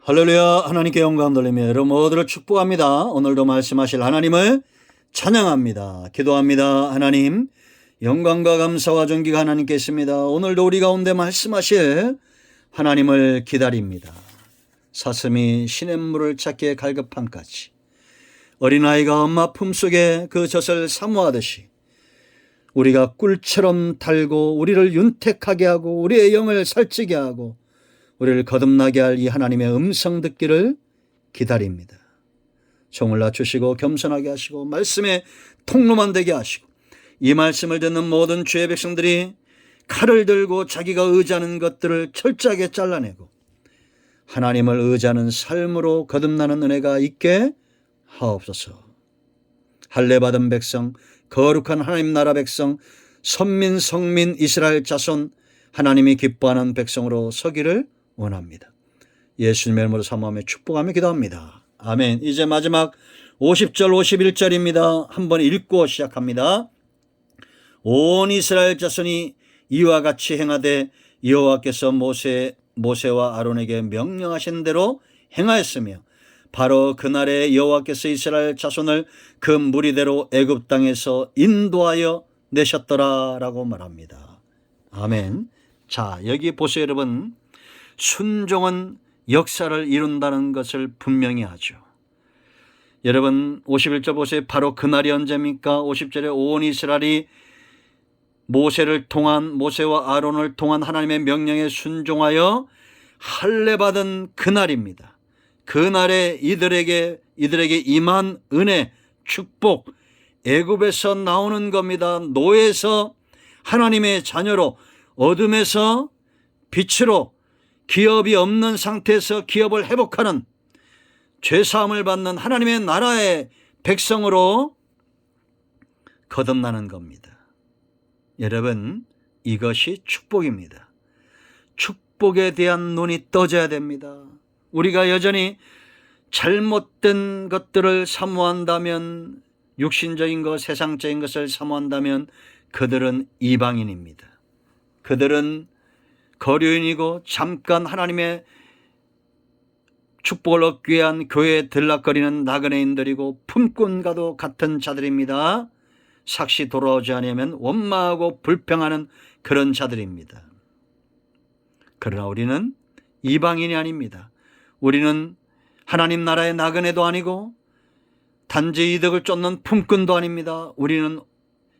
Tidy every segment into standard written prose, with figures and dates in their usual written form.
할렐루야. 하나님께 영광 돌리며 여러분 모두를 축복합니다. 오늘도 말씀하실 하나님을 찬양합니다. 기도합니다. 하나님, 영광과 감사와 존귀가 하나님께 있습니다. 오늘도 우리 가운데 말씀하실 하나님을 기다립니다. 사슴이 시냇물을 찾기에 갈급함같이 어린아이가 엄마 품속에 그 젖을 사모하듯이 우리가 꿀처럼 달고 우리를 윤택하게 하고 우리의 영을 살찌게 하고 우리를 거듭나게 할 이 하나님의 음성 듣기를 기다립니다. 종을 낮추시고 겸손하게 하시고 말씀의 통로만 되게 하시고 이 말씀을 듣는 모든 주의 백성들이 칼을 들고 자기가 의지하는 것들을 철저하게 잘라내고 하나님을 의지하는 삶으로 거듭나는 은혜가 있게 하옵소서. 할례받은 백성, 거룩한 하나님 나라 백성, 선민, 성민, 이스라엘 자손, 하나님이 기뻐하는 백성으로 서기를 원합니다. 예수님의 이름으로 사모하며 축복하며 기도합니다. 아멘. 이제 마지막 50절 51절입니다. 한번 읽고 시작합니다. 온 이스라엘 자손이 이와 같이 행하되 여호와께서 모세와 아론에게 명령하신 대로 행하였으며 바로 그날에 여호와께서 이스라엘 자손을 그 무리대로 애굽 땅에서 인도하여 내셨더라 라고 말합니다. 아멘. 자, 여기 보세요 여러분. 순종은 역사를 이룬다는 것을 분명히 하죠. 여러분 51절 보세요. 바로 그날이 언제입니까? 50절에 온 이스라엘이 모세와 아론을 통한 하나님의 명령에 순종하여 할례받은 그날입니다. 그날에 이들에게 임한 은혜, 축복, 애굽에서 나오는 겁니다. 노예에서 하나님의 자녀로, 어둠에서 빛으로, 기업이 없는 상태에서 기업을 회복하는, 죄사함을 받는 하나님의 나라의 백성으로 거듭나는 겁니다. 여러분, 이것이 축복입니다. 축복에 대한 눈이 떠져야 됩니다. 우리가 여전히 잘못된 것들을 사모한다면, 육신적인 것, 세상적인 것을 사모한다면 그들은 이방인입니다. 그들은 거류인이고 잠깐 하나님의 축복을 얻기 위한 교회에 들락거리는 나그네인들이고 품꾼과도 같은 자들입니다. 삭시 돌아오지 않으면 원망하고 불평하는 그런 자들입니다. 그러나 우리는 이방인이 아닙니다. 우리는 하나님 나라의 나그네도 아니고 단지 이득을 쫓는 품꾼도 아닙니다. 우리는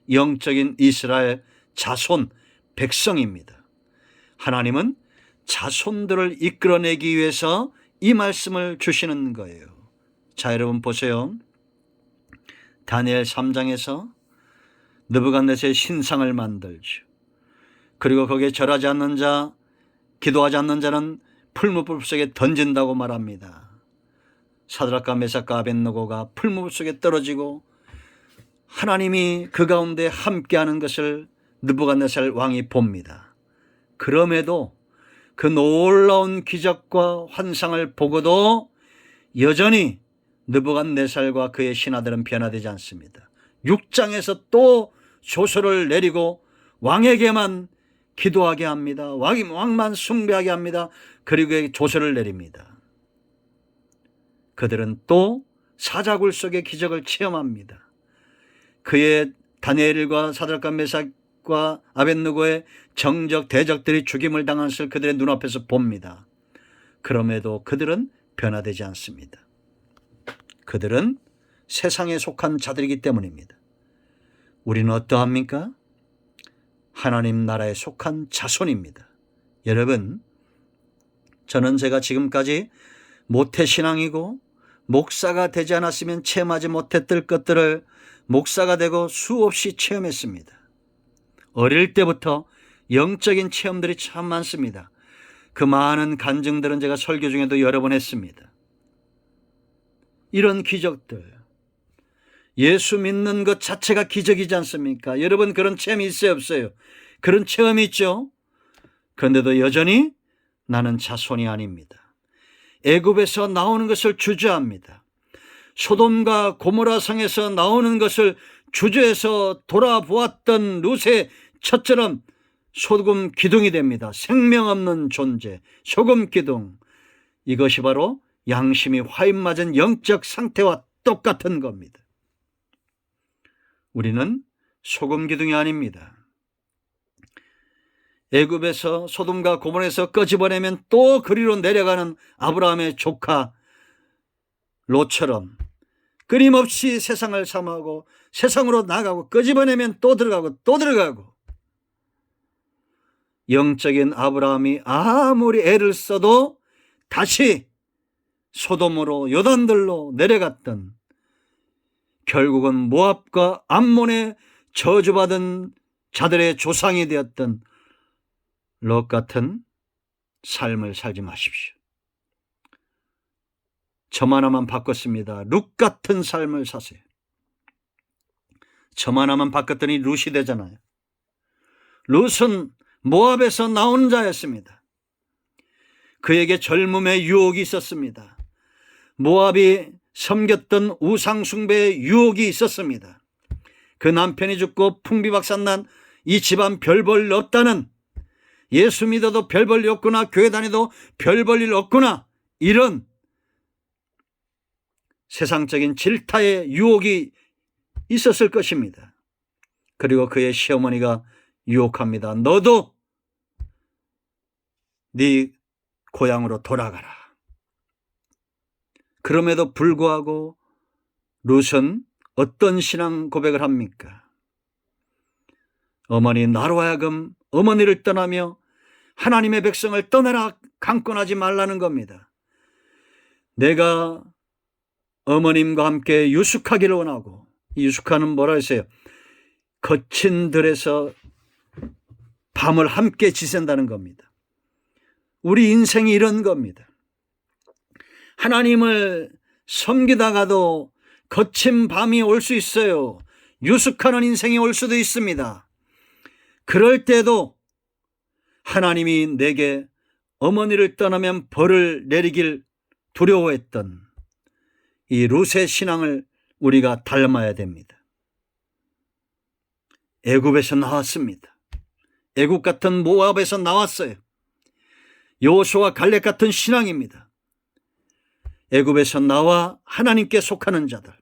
영적인 이스라엘 자손 백성입니다. 하나님은 자손들을 이끌어내기 위해서 이 말씀을 주시는 거예요. 자, 여러분 보세요. 다니엘 3장에서 느부갓네살의 신상을 만들죠. 그리고 거기에 절하지 않는 자, 기도하지 않는 자는 풀무불 속에 던진다고 말합니다. 사드락과 메삭과 아벳느고가 풀무불 속에 떨어지고 하나님이 그 가운데 함께하는 것을 느부갓네살 왕이 봅니다. 그럼에도 그 놀라운 기적과 환상을 보고도 여전히 느부갓네살과 그의 신하들은 변화되지 않습니다. 6장에서 또 조서를 내리고 왕에게만 기도하게 합니다. 왕만 숭배하게 합니다. 그리고 조서를 내립니다. 그들은 또 사자굴 속의 기적을 체험합니다. 그의 다니엘과 사드락과 메삭과 아벳느고의 정적 대적들이 죽임을 당한 것을 그들의 눈앞에서 봅니다. 그럼에도 그들은 변화되지 않습니다. 그들은 세상에 속한 자들이기 때문입니다. 우리는 어떠합니까? 하나님 나라에 속한 자손입니다. 여러분, 저는 제가 지금까지 모태신앙이고 목사가 되지 않았으면 체험하지 못했던 것들을 목사가 되고 수없이 체험했습니다. 어릴 때부터 영적인 체험들이 참 많습니다. 그 많은 간증들은 제가 설교 중에도 여러 번 했습니다. 이런 기적들, 예수 믿는 것 자체가 기적이지 않습니까? 여러분 그런 체험이 있어요, 없어요? 그런 체험이 있죠. 그런데도 여전히 나는 자손이 아닙니다. 애굽에서 나오는 것을 주저합니다. 소돔과 고모라 성에서 나오는 것을 주저해서 돌아보았던 룻의 첫처럼 소금 기둥이 됩니다. 생명 없는 존재, 소금 기둥. 이것이 바로 양심이 화인 맞은 영적 상태와 똑같은 겁니다. 우리는 소금 기둥이 아닙니다. 애굽에서 소돔과 고모라에서 끄집어내면 또 그리로 내려가는 아브라함의 조카 롯처럼 끊임없이 세상을 삼하고 세상으로 나가고 끄집어내면 또 들어가고 또 들어가고, 영적인 아브라함이 아무리 애를 써도 다시 소돔으로 요단들로 내려갔던, 결국은 모압과 암몬의 저주받은 자들의 조상이 되었던 롯 같은 삶을 살지 마십시오. 점 하나만 바꿨습니다. 룻 같은 삶을 사세요. 점 하나만 바꿨더니 룻이 되잖아요. 룻은 모압에서 나온 자였습니다. 그에게 젊음의 유혹이 있었습니다. 모압이 섬겼던 우상숭배의 유혹이 있었습니다. 그 남편이 죽고 풍비박산난 이 집안 별 볼 일 없다는, 예수 믿어도 별 볼 일 없구나, 교회 다니도 별 볼 일 없구나, 이런 세상적인 질타의 유혹이 있었을 것입니다. 그리고 그의 시어머니가 유혹합니다. 너도 네 고향으로 돌아가라. 그럼에도 불구하고 룻은 어떤 신앙 고백을 합니까? 어머니, 나로 하여금 어머니를 떠나며 하나님의 백성을 떠나라 강권하지 말라는 겁니다. 내가 어머님과 함께 유숙하기를 원하고, 이 유숙하는 뭐라 했어요? 거친 들에서 밤을 함께 지샌다는 겁니다. 우리 인생이 이런 겁니다. 하나님을 섬기다가도 거친 밤이 올 수 있어요. 유숙하는 인생이 올 수도 있습니다. 그럴 때도 하나님이 내게 어머니를 떠나면 벌을 내리길 두려워했던 이 룻의 신앙을 우리가 닮아야 됩니다. 애굽에서 나왔습니다. 애굽 같은 모압에서 나왔어요. 여호수아 갈렙 같은 신앙입니다. 애굽에서 나와 하나님께 속하는 자들,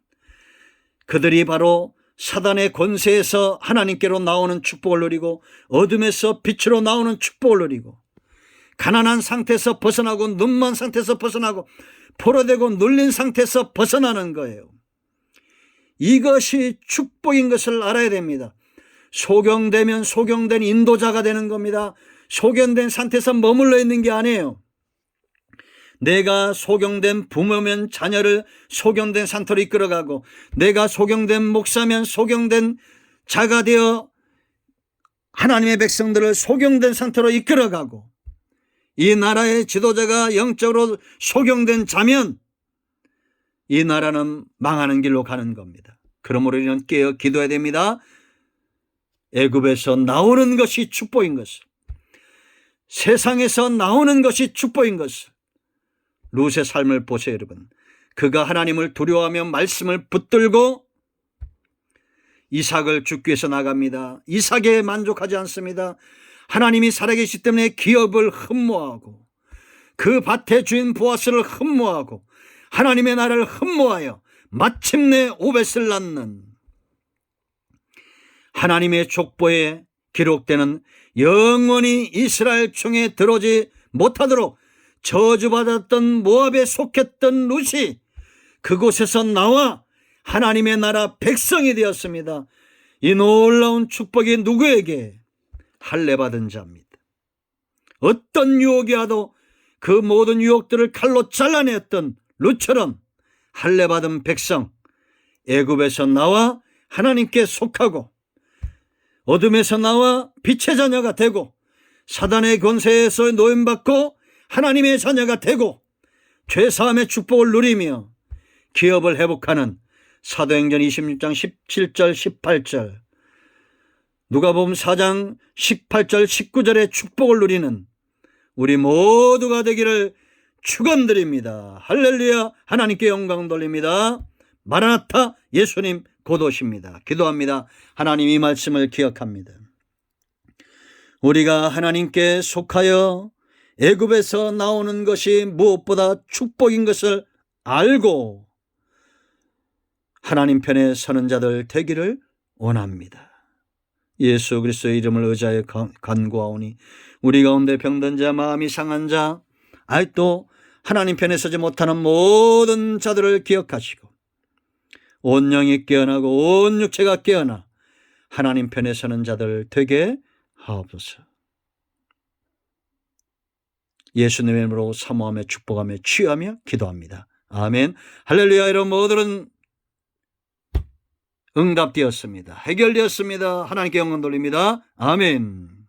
그들이 바로 사단의 권세에서 하나님께로 나오는 축복을 누리고, 어둠에서 빛으로 나오는 축복을 누리고, 가난한 상태에서 벗어나고, 눈먼 상태에서 벗어나고, 포로되고 눌린 상태에서 벗어나는 거예요. 이것이 축복인 것을 알아야 됩니다. 소경되면 소경된 인도자가 되는 겁니다. 소경된 상태에서 머물러 있는 게 아니에요. 내가 소경된 부모면 자녀를 소경된 상태로 이끌어가고, 내가 소경된 목사면 소경된 자가 되어 하나님의 백성들을 소경된 상태로 이끌어가고, 이 나라의 지도자가 영적으로 소경된 자면 이 나라는 망하는 길로 가는 겁니다. 그러므로 우리는 깨어 기도해야 됩니다. 애굽에서 나오는 것이 축복인 것을, 세상에서 나오는 것이 축복인 것을, 룻의 삶을 보세요, 여러분. 그가 하나님을 두려워하며 말씀을 붙들고 이삭을 죽기 위해서 나갑니다. 이삭에 만족하지 않습니다. 하나님이 살아계시기 때문에 기업을 흠모하고, 그 밭의 주인 보아스를 흠모하고, 하나님의 나라를 흠모하여 마침내 오벳을 낳는, 하나님의 족보에 기록되는 영원히 이스라엘 총에 들어오지 못하도록 저주받았던 모압에 속했던 룻이 그곳에서 나와 하나님의 나라 백성이 되었습니다. 이 놀라운 축복이 누구에게? 할례받은 자입니다. 어떤 유혹이 와도 그 모든 유혹들을 칼로 잘라냈던 룻처럼 할례받은 백성, 애굽에서 나와 하나님께 속하고, 어둠에서 나와 빛의 자녀가 되고, 사단의 권세에서 노임받고 하나님의 자녀가 되고, 죄사함의 축복을 누리며 기업을 회복하는 사도행전 26장 17절 18절, 누가복음 4장 18절 19절의 축복을 누리는 우리 모두가 되기를 축원드립니다. 할렐루야. 하나님께 영광 돌립니다. 마라나타, 예수님 곧 오십니다. 기도합니다. 하나님, 이 말씀을 기억합니다. 우리가 하나님께 속하여 애굽에서 나오는 것이 무엇보다 축복인 것을 알고 하나님 편에 서는 자들 되기를 원합니다. 예수 그리스도의 이름을 의지하여 간구하오니 우리 가운데 병든 자, 마음이 상한 자, 아직도 하나님 편에 서지 못하는 모든 자들을 기억하시고 온 영이 깨어나고 온 육체가 깨어나 하나님 편에 서는 자들 되게 하옵소서. 예수님의 이름으로 사모하며 축복하며 취하며 기도합니다. 아멘. 할렐루야. 이런 모든 응답되었습니다. 해결되었습니다. 하나님께 영광 돌립니다. 아멘.